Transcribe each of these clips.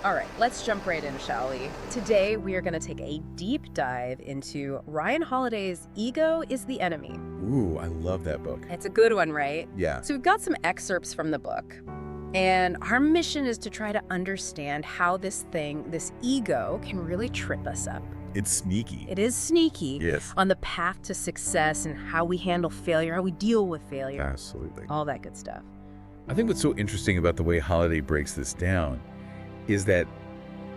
All right, let's jump right in, shall we? Today, we are going to take a deep dive into Ryan Holiday's Ego is the Enemy. Ooh, I love that book. It's a good one, right? Yeah. So we've got some excerpts from the book. And our mission is to try to understand how this ego, can really trip us up. It's sneaky. It is sneaky. Yes. On the path to success and how we handle failure, how we deal with failure. Absolutely. All that good stuff. I think what's so interesting about the way Holiday breaks this down is that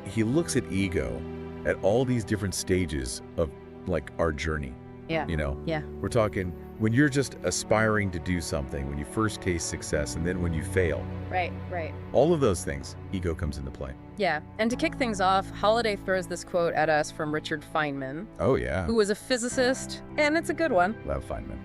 he looks at ego at all these different stages of like our journey. Yeah. You know? Yeah. We're talking when you're just aspiring to do something, when you first taste success, and then when you fail. Right. All of those things, ego comes into play. Yeah. And to kick things off, Holiday throws this quote at us from Richard Feynman, Oh, yeah. who was a physicist, and it's a good one. Love Feynman.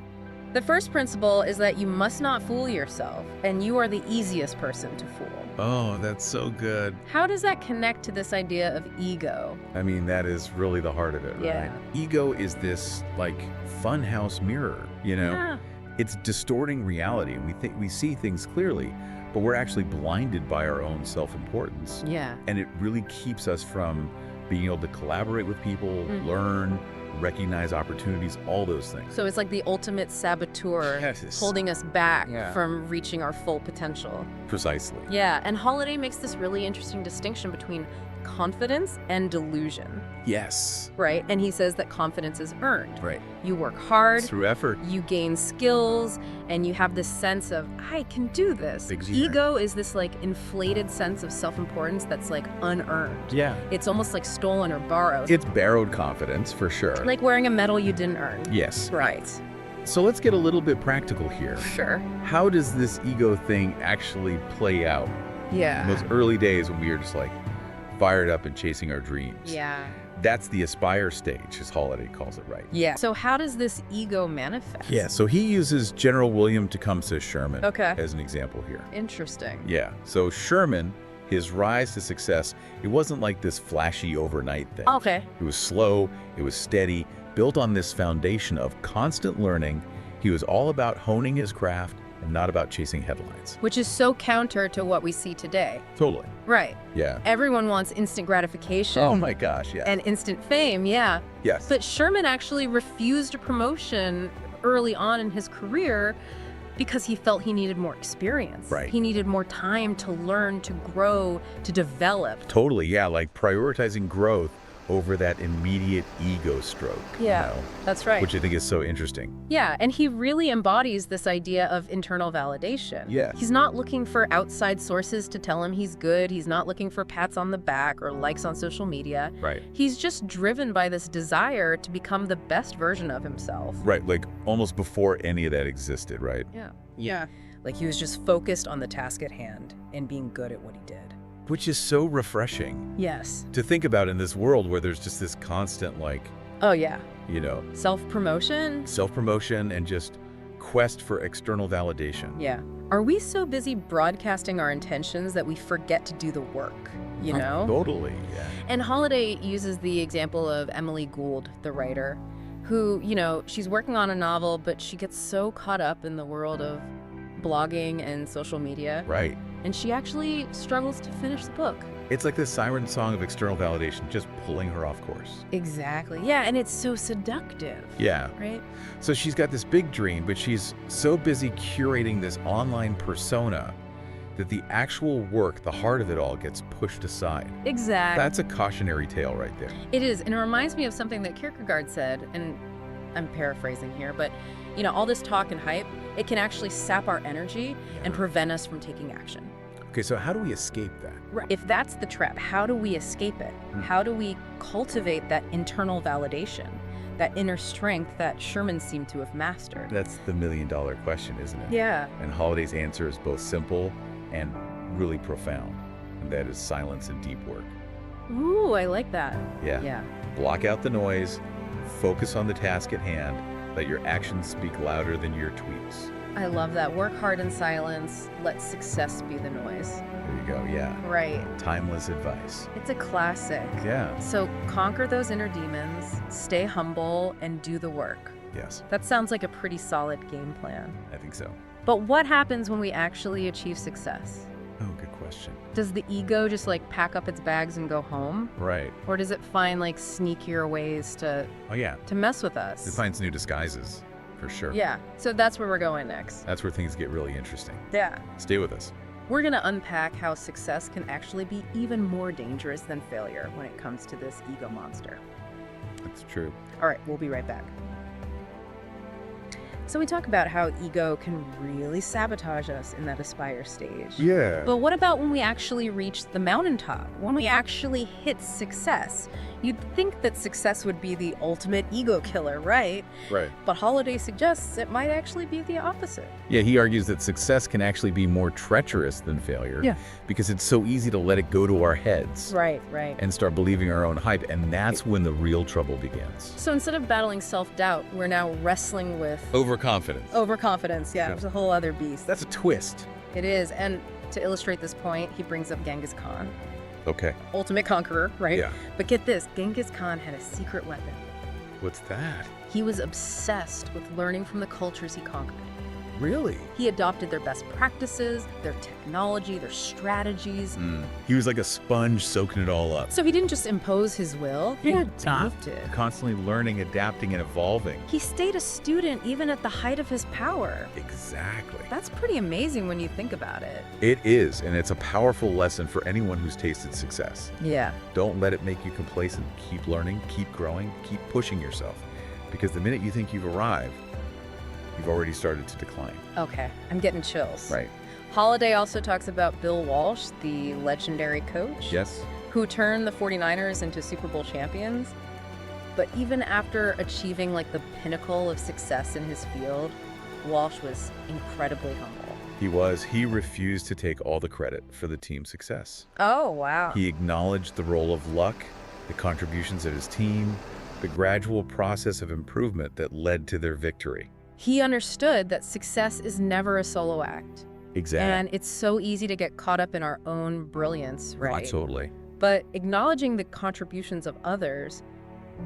The first principle is that you must not fool yourself, and you are the easiest person to fool. Oh, that's so good. How does that connect to this idea of ego? I mean, that is really the heart of it, Yeah. right? Ego is this, like, funhouse mirror, you know? Yeah. It's distorting reality. We see things clearly, but we're actually blinded by our own self-importance. Yeah. And it really keeps us from being able to collaborate with people, learn, recognize opportunities, all those things. So it's like the ultimate saboteur, Yes. holding us back Yeah. from reaching our full potential. Precisely. Yeah, and Holiday makes this really interesting distinction between confidence and delusion, Yes. right? And he says that confidence is earned. Right. You work hard, Through effort. you gain skills, and you have this sense of, I can do this. Exactly. Ego is this like inflated sense of self-importance that's like unearned. Yeah. It's almost like stolen or borrowed. It's borrowed confidence, for sure. Like wearing a medal you didn't earn. Yes. Right. So let's get a little bit practical here. Sure. How does this ego thing actually play out? Yeah. In those early days when we were just like fired up and chasing our dreams. Yeah. That's the aspire stage, as Holiday calls it, right? Yeah. So how does this ego manifest? Yeah, so he uses General William Tecumseh Sherman Okay. as an example here. Interesting. Yeah, so Sherman, his rise to success, it wasn't like this flashy overnight thing. Okay. It was slow, it was steady, built on this foundation of constant learning. He was all about honing his craft and not about chasing headlines. Which is so counter to what we see today. Totally. Right. Yeah. Everyone wants instant gratification. Oh my gosh, yeah. And instant fame, yeah. Yes. But Sherman actually refused a promotion early on in his career because he felt he needed more experience. Right. He needed more time to learn, to grow, to develop. Totally, yeah, like prioritizing growth over that immediate ego stroke. Yeah, you know, that's right. which I think is so interesting. Yeah, and he really embodies this idea of internal validation. Yeah. He's not looking for outside sources to tell him he's good. He's not looking for pats on the back or likes on social media. Right. He's just driven by this desire to become the best version of himself. Right, like almost before any of that existed, right? Yeah. Like he was just focused on the task at hand and being good at what he did. Which is so refreshing Yes. to think about in this world where there's just this constant, like, Oh, yeah. you know, Self-promotion? self-promotion and just quest for external validation. Yeah. Are we so busy broadcasting our intentions that we forget to do the work, you know? Totally, yeah. And Holiday uses the example of Emily Gould, the writer, who, you know, she's working on a novel, but she gets so caught up in the world of blogging and social media. Right. And she actually struggles to finish the book. It's like this siren song of external validation just pulling her off course. Exactly. Yeah, and it's so seductive. Yeah. Right? So she's got this big dream, but she's so busy curating this online persona that the actual work, the heart of it all, gets pushed aside. Exactly. That's a cautionary tale right there. It is, and it reminds me of something that Kierkegaard said, and I'm paraphrasing here, but, you know, all this talk and hype, it can actually sap our energy and prevent us from taking action. Okay, so how do we escape that? Right. If that's the trap, how do we escape it? How do we cultivate that internal validation, that inner strength that Sherman seemed to have mastered? That's the million-dollar question, isn't it? Yeah. And Holiday's answer is both simple and really profound, and that is silence and deep work. Ooh, I like that. Yeah. Yeah. Block out the noise, focus on the task at hand, let your actions speak louder than your tweets. I love that. Work hard in silence. Let success be the noise. There you go, yeah. Right. Timeless advice. It's a classic. Yeah. So conquer those inner demons, stay humble, and do the work. Yes, That sounds like a pretty solid game plan. I think so. But what happens when we actually achieve success? Oh, good question. question. Does the ego just like pack up its bags and go home? Right. Or does it find like sneakier ways to Oh, yeah. mess with us? It finds new disguises, for sure. Yeah, so that's where we're going next. That's where things get really interesting. Yeah. Stay with us. We're going to unpack how success can actually be even more dangerous than failure when it comes to this ego monster. That's true. All right, we'll be right back. So we talk about how ego can really sabotage us in that aspire stage. Yeah. But what about when we actually reach the mountaintop? When we actually hit success? You'd think that success would be the ultimate ego killer, right? Right. But Holiday suggests it might actually be the opposite. Yeah, he argues that success can actually be more treacherous than failure. Yeah. Because it's so easy to let it go to our heads. Right. And start believing our own hype, and that's when the real trouble begins. So instead of battling self-doubt, we're now wrestling with Overconfidence. overconfidence. Yeah, it's a whole other beast. That's a twist. It is. And to illustrate this point, he brings up Genghis Khan. Okay. Ultimate conqueror, right? Yeah. But get this, Genghis Khan had a secret weapon. What's that? He was obsessed with learning from the cultures he conquered. Really? He adopted their best practices, their technology, their strategies. He was like a sponge soaking it all up. So he didn't just impose his will, he adopted. Constantly learning, adapting, and evolving. He stayed a student even at the height of his power. Exactly. That's pretty amazing when you think about it. It is, and it's a powerful lesson for anyone who's tasted success. Yeah. Don't let it make you complacent. Keep learning, keep growing, keep pushing yourself. Because the minute you think you've arrived, you've already started to decline. Okay, I'm getting chills. Right. Holiday also talks about Bill Walsh, the legendary coach. Yes. Who turned the 49ers into Super Bowl champions. But even after achieving like the pinnacle of success in his field, Walsh was incredibly humble. He was. He refused to take all the credit for the team's success. Oh, wow. He acknowledged the role of luck, the contributions of his team, the gradual process of improvement that led to their victory. He understood that success is never a solo act. Exactly. And it's so easy to get caught up in our own brilliance, right? Totally. But acknowledging the contributions of others,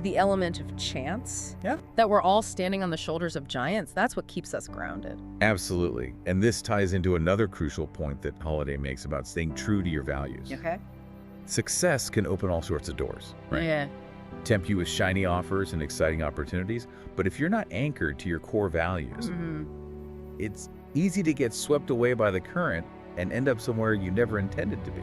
the element of chance, that we're all standing on the shoulders of giants, that's what keeps us grounded. Absolutely. And this ties into another crucial point that Holiday makes about staying true to your values. Okay. Success can open all sorts of doors, right? Yeah. Tempt you with shiny offers and exciting opportunities, but if you're not anchored to your core values, it's easy to get swept away by the current and end up somewhere you never intended to be.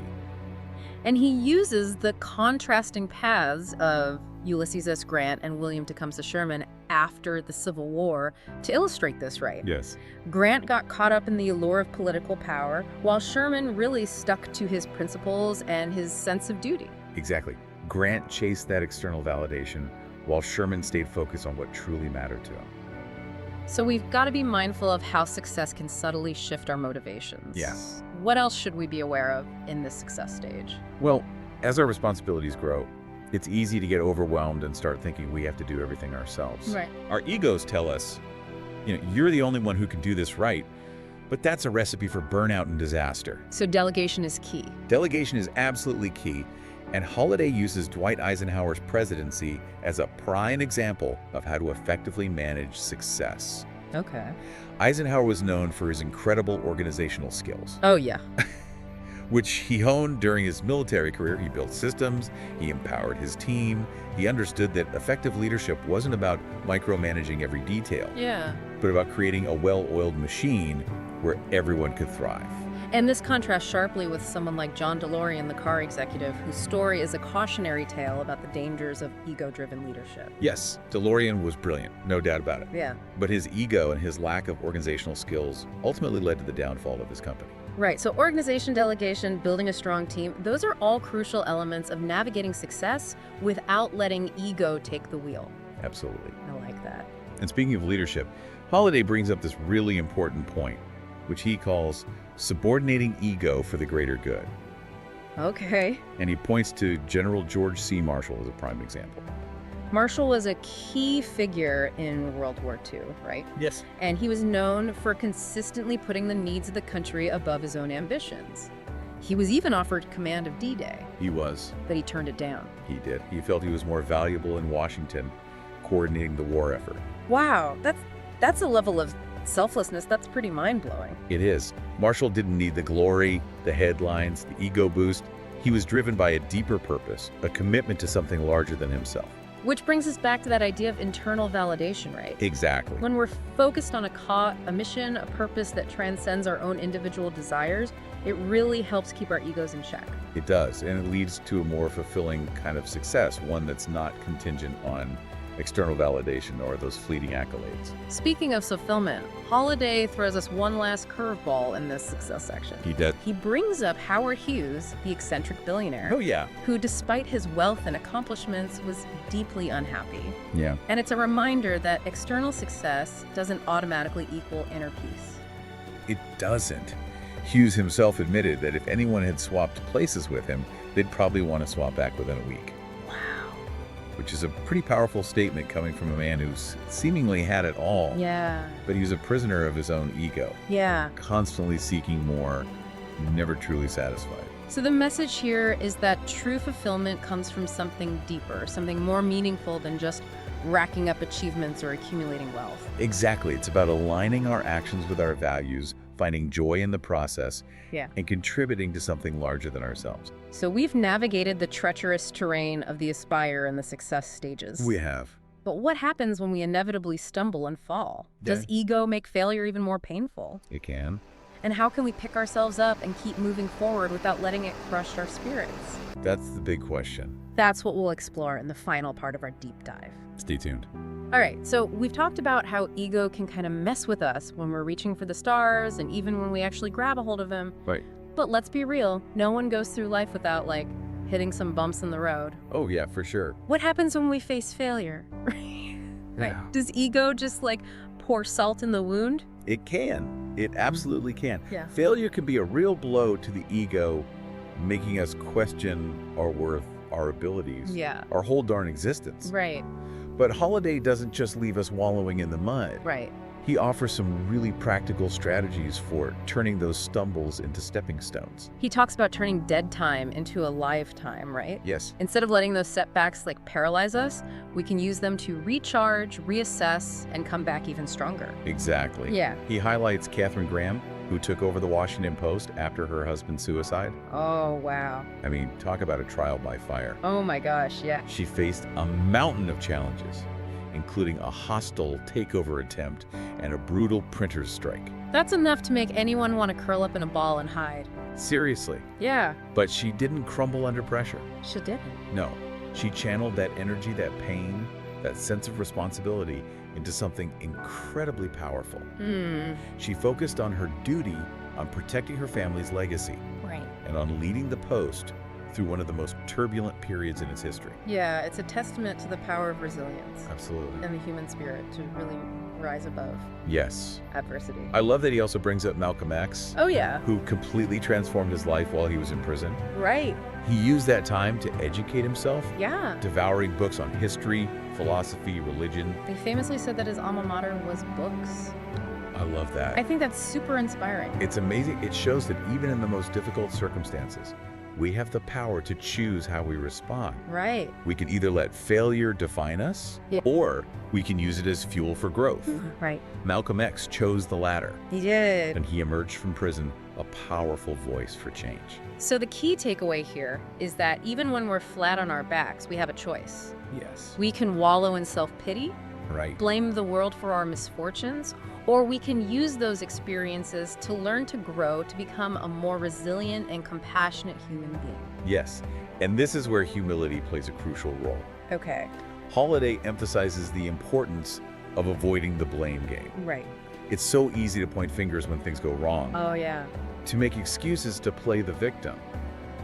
And he uses the contrasting paths of Ulysses S. Grant and William Tecumseh Sherman after the Civil War to illustrate this, right? Yes. Grant got caught up in the allure of political power, while Sherman really stuck to his principles and his sense of duty. Exactly. Grant chased that external validation, while Sherman stayed focused on what truly mattered to him. So we've got to be mindful of how success can subtly shift our motivations. Yes. What else should we be aware of in this success stage? Well, as our responsibilities grow, it's easy to get overwhelmed and start thinking we have to do everything ourselves. Right. Our egos tell us, you're the only one who can do this right, but that's a recipe for burnout and disaster. So delegation is key. Delegation is absolutely key, and Holiday uses Dwight Eisenhower's presidency as a prime example of how to effectively manage success. Okay. Eisenhower was known for his incredible organizational skills. Oh, yeah. Which he honed during his military career. He built systems, he empowered his team, he understood that effective leadership wasn't about micromanaging every detail, but about creating a well-oiled machine where everyone could thrive. And this contrasts sharply with someone like John DeLorean, the car executive, whose story is a cautionary tale about the dangers of ego-driven leadership. Yes, DeLorean was brilliant, no doubt about it. Yeah. But his ego and his lack of organizational skills ultimately led to the downfall of his company. Right, so organization, delegation, building a strong team, those are all crucial elements of navigating success without letting ego take the wheel. Absolutely. I like that. And speaking of leadership, Holiday brings up this really important point, which he calls subordinating ego for the greater good. Okay. And he points to General George C. Marshall as a prime example. Marshall was a key figure in World War II, right? Yes. And he was known for consistently putting the needs of the country above his own ambitions. He was even offered command of D-Day. He was. But he turned it down. He did. He felt he was more valuable in Washington, coordinating the war effort. Wow, that's a level of selflessness, that's pretty mind-blowing. It is. Marshall didn't need the glory, the headlines, the ego boost. He was driven by a deeper purpose, a commitment to something larger than himself. Which brings us back to that idea of internal validation, right? Exactly. When we're focused on a mission, a purpose that transcends our own individual desires, it really helps keep our egos in check. It does, and it leads to a more fulfilling kind of success, one that's not contingent on external validation or those fleeting accolades. Speaking of fulfillment, Holiday throws us one last curveball in this success section. He does. He brings up Howard Hughes, the eccentric billionaire. Oh, yeah. Who, despite his wealth and accomplishments, was deeply unhappy. Yeah. And it's a reminder that external success doesn't automatically equal inner peace. It doesn't. Hughes himself admitted that if anyone had swapped places with him, they'd probably want to swap back within a week. Which is a pretty powerful statement coming from a man who's seemingly had it all. Yeah. But he was a prisoner of his own ego. Yeah. Constantly seeking more, never truly satisfied. So the message here is that true fulfillment comes from something deeper, something more meaningful than just racking up achievements or accumulating wealth. Exactly. It's about aligning our actions with our values, finding joy in the process, and contributing to something larger than ourselves. So we've navigated the treacherous terrain of the aspire and the success stages. We have. But what happens when we inevitably stumble and fall? Does ego make failure even more painful? It can. And how can we pick ourselves up and keep moving forward without letting it crush our spirits? That's the big question. That's what we'll explore in the final part of our deep dive. Stay tuned. All right, so we've talked about how ego can kind of mess with us when we're reaching for the stars and even when we actually grab a hold of them. Right. But let's be real, no one goes through life without, like, hitting some bumps in the road. Oh, yeah, for sure. What happens when we face failure? Right. Does ego just, like, pour salt in the wound? It can. It absolutely can. Yeah. Failure can be a real blow to the ego, making us question our worth, our abilities, our whole darn existence. Right. But Holiday doesn't just leave us wallowing in the mud. Right. He offers some really practical strategies for turning those stumbles into stepping stones. He talks about turning dead time into a live time, right? Yes. Instead of letting those setbacks, like, paralyze us, we can use them to recharge, reassess, and come back even stronger. Exactly. Yeah. He highlights Katharine Graham, who took over the Washington Post after her husband's suicide. Oh, wow. I mean, talk about a trial by fire. Oh my gosh, yeah. She faced a mountain of challenges, including a hostile takeover attempt and a brutal printer's strike. That's enough to make anyone want to curl up in a ball and hide. Seriously. Yeah. But she didn't crumble under pressure. She didn't. No. She channeled that energy, that pain, that sense of responsibility into something incredibly powerful. She focused on her duty, on protecting her family's legacy, Right. and on leading the Post through one of the most turbulent periods in its history. Yeah, it's a testament to the power of resilience Absolutely. and the human spirit to really rise above Yes. adversity. I love that he also brings up Malcolm X, Oh, yeah. who completely transformed his life while he was in prison. Right. He used that time to educate himself, Yeah. devouring books on history, philosophy, religion. They famously said that his alma mater was books. I love that. I think that's super inspiring. It's amazing. It shows that even in the most difficult circumstances, we have the power to choose how we respond. Right. We can either let failure define us, or we can use it as fuel for growth. Right. Malcolm X chose the latter, He did. and he emerged from prison a powerful voice for change. So the key takeaway here is that even when we're flat on our backs, we have a choice. Yes. We can wallow in self-pity, Right. blame the world for our misfortunes, or we can use those experiences to learn to grow, to become a more resilient and compassionate human being. Yes. And this is where humility plays a crucial role. Okay. Holiday emphasizes the importance of avoiding the blame game. Right. It's so easy to point fingers when things go wrong, Oh, yeah. to make excuses to play the victim.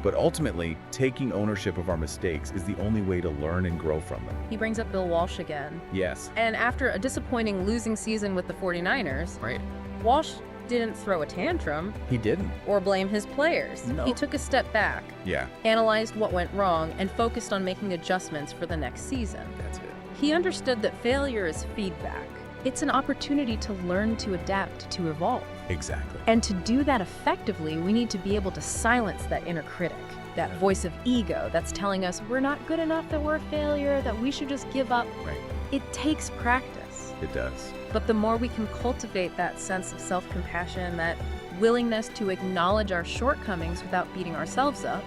But ultimately, taking ownership of our mistakes is the only way to learn and grow from them. He brings up Bill Walsh again. Yes. And after a disappointing losing season with the 49ers, Right. Walsh didn't throw a tantrum He didn't. or blame his players. No. He took a step back, Yeah, analyzed what went wrong, and focused on making adjustments for the next season. that's it. He understood that failure is feedback. It's an opportunity to learn, to adapt, to evolve. Exactly. And to do that effectively, we need to be able to silence that inner critic, that voice of ego that's telling us we're not good enough, that we're a failure, that we should just give up. Right. It takes practice. It does. But the more we can cultivate that sense of self-compassion, that willingness to acknowledge our shortcomings without beating ourselves up,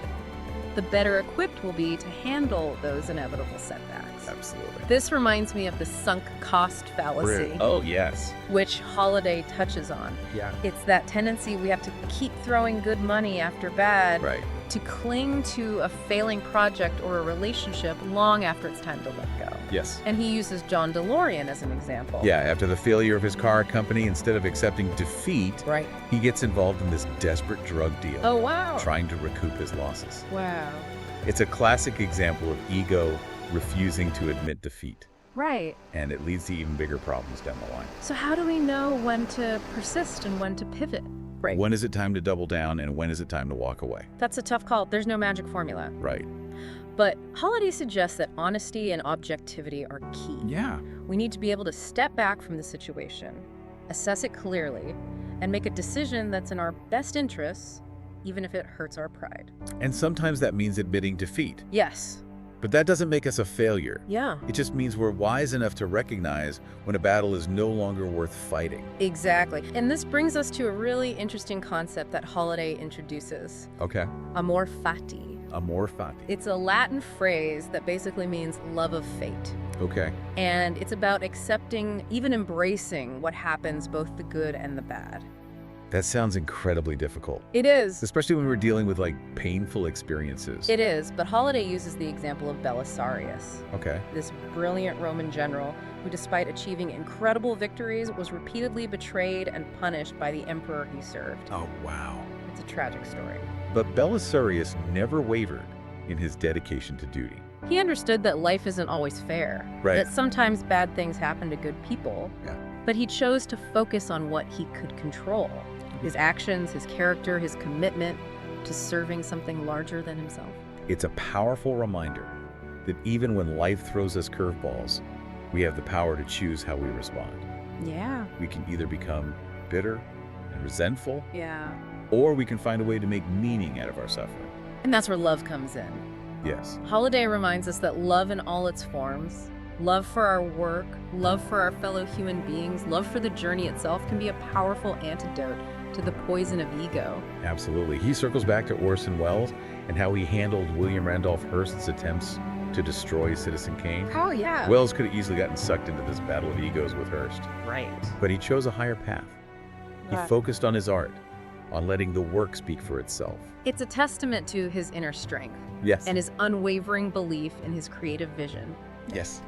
the better equipped we'll be to handle those inevitable setbacks. Absolutely. This reminds me of the sunk cost fallacy. Oh, yes. Which Holiday touches on. Yeah. It's that tendency we have to keep throwing good money after bad, Right. to cling to a failing project or a relationship long after it's time to let go. Yes. And he uses John DeLorean as an example. Yeah, after the failure of his car company, instead of accepting defeat, Right. he gets involved in this desperate drug deal, Oh, wow. trying to recoup his losses. Wow. It's a classic example of ego refusing to admit defeat, Right. and it leads to even bigger problems down the line. So how do we know when to persist and when to pivot? Right. When is it time to double down, and when is it time to walk away? That's a tough call. There's no magic formula. Right. But Holiday suggests that honesty and objectivity are key. Yeah. We need to be able to step back from the situation, assess it clearly, and make a decision that's in our best interests, even if it hurts our pride. And sometimes that means admitting defeat. Yes. But that doesn't make us a failure. Yeah. It just means we're wise enough to recognize when a battle is no longer worth fighting. Exactly. And this brings us to a really interesting concept that Holiday introduces. Okay. Amor fati. Amor fati. It's a Latin phrase that basically means love of fate. Okay. And it's about accepting, even embracing what happens, both the good and the bad. That sounds incredibly difficult, It is. especially when we're dealing with painful experiences. It is, but Holiday uses the example of Belisarius, Okay. this brilliant Roman general who, despite achieving incredible victories, was repeatedly betrayed and punished by the emperor he served. Oh, wow. It's a tragic story. But Belisarius never wavered in his dedication to duty. He understood that life isn't always fair, Right. that sometimes bad things happen to good people, Yeah. but he chose to focus on what he could control. His actions, his character, his commitment to serving something larger than himself. It's a powerful reminder that even when life throws us curveballs, we have the power to choose how we respond. Yeah. We can either become bitter and resentful, Yeah. or we can find a way to make meaning out of our suffering. And that's where love comes in. Yes. Holiday reminds us that love in all its forms, love for our work, love for our fellow human beings, love for the journey itself can be a powerful antidote to the poison of ego. Absolutely. He circles back to Orson Welles and how he handled William Randolph Hearst's attempts to destroy Citizen Kane. Oh, yeah. Welles could have easily gotten sucked into this battle of egos with Hearst, Right. but he chose a higher path. He Right. focused on his art, on letting the work speak for itself. It's a testament to his inner strength Yes. and his unwavering belief in his creative vision. Yes.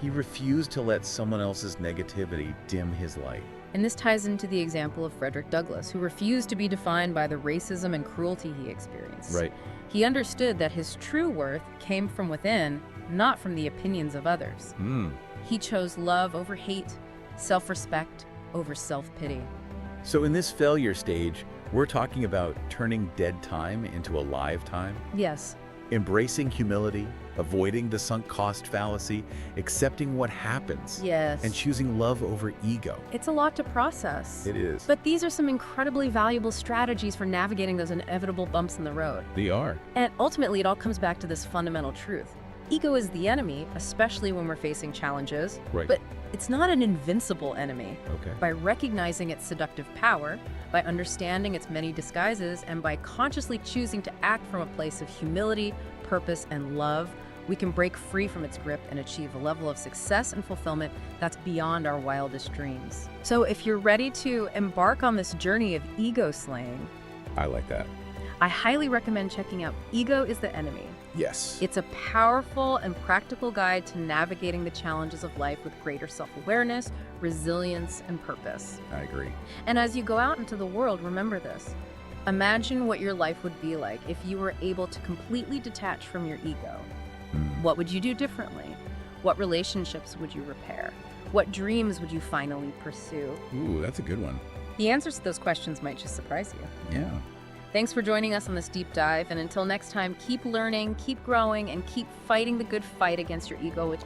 He refused to let someone else's negativity dim his light. And this ties into the example of Frederick Douglass, who refused to be defined by the racism and cruelty he experienced. Right. He understood that his true worth came from within, not from the opinions of others. He chose love over hate, self-respect over self-pity. So in this failure stage, we're talking about turning dead time into a live time, Yes. embracing humility, avoiding the sunk cost fallacy, accepting what happens, Yes. and choosing love over ego. It's a lot to process. It is. But these are some incredibly valuable strategies for navigating those inevitable bumps in the road. They are. And ultimately, it all comes back to this fundamental truth. Ego is the enemy, especially when we're facing challenges. Right. But it's not an invincible enemy. Okay. By recognizing its seductive power, by understanding its many disguises, and by consciously choosing to act from a place of humility, purpose, and love, we can break free from its grip and achieve a level of success and fulfillment that's beyond our wildest dreams. So if you're ready to embark on this journey of ego slaying, I like that. I highly recommend checking out Ego is the Enemy. Yes. It's a powerful and practical guide to navigating the challenges of life with greater self-awareness, resilience, and purpose. I agree. And as you go out into the world, remember this. Imagine what your life would be like if you were able to completely detach from your ego. What would you do differently? What relationships would you repair? What dreams would you finally pursue? Ooh, that's a good one. The answers to those questions might just surprise you. Yeah. Thanks for joining us on this deep dive, and until next time, keep learning, keep growing, and keep fighting the good fight against your ego, which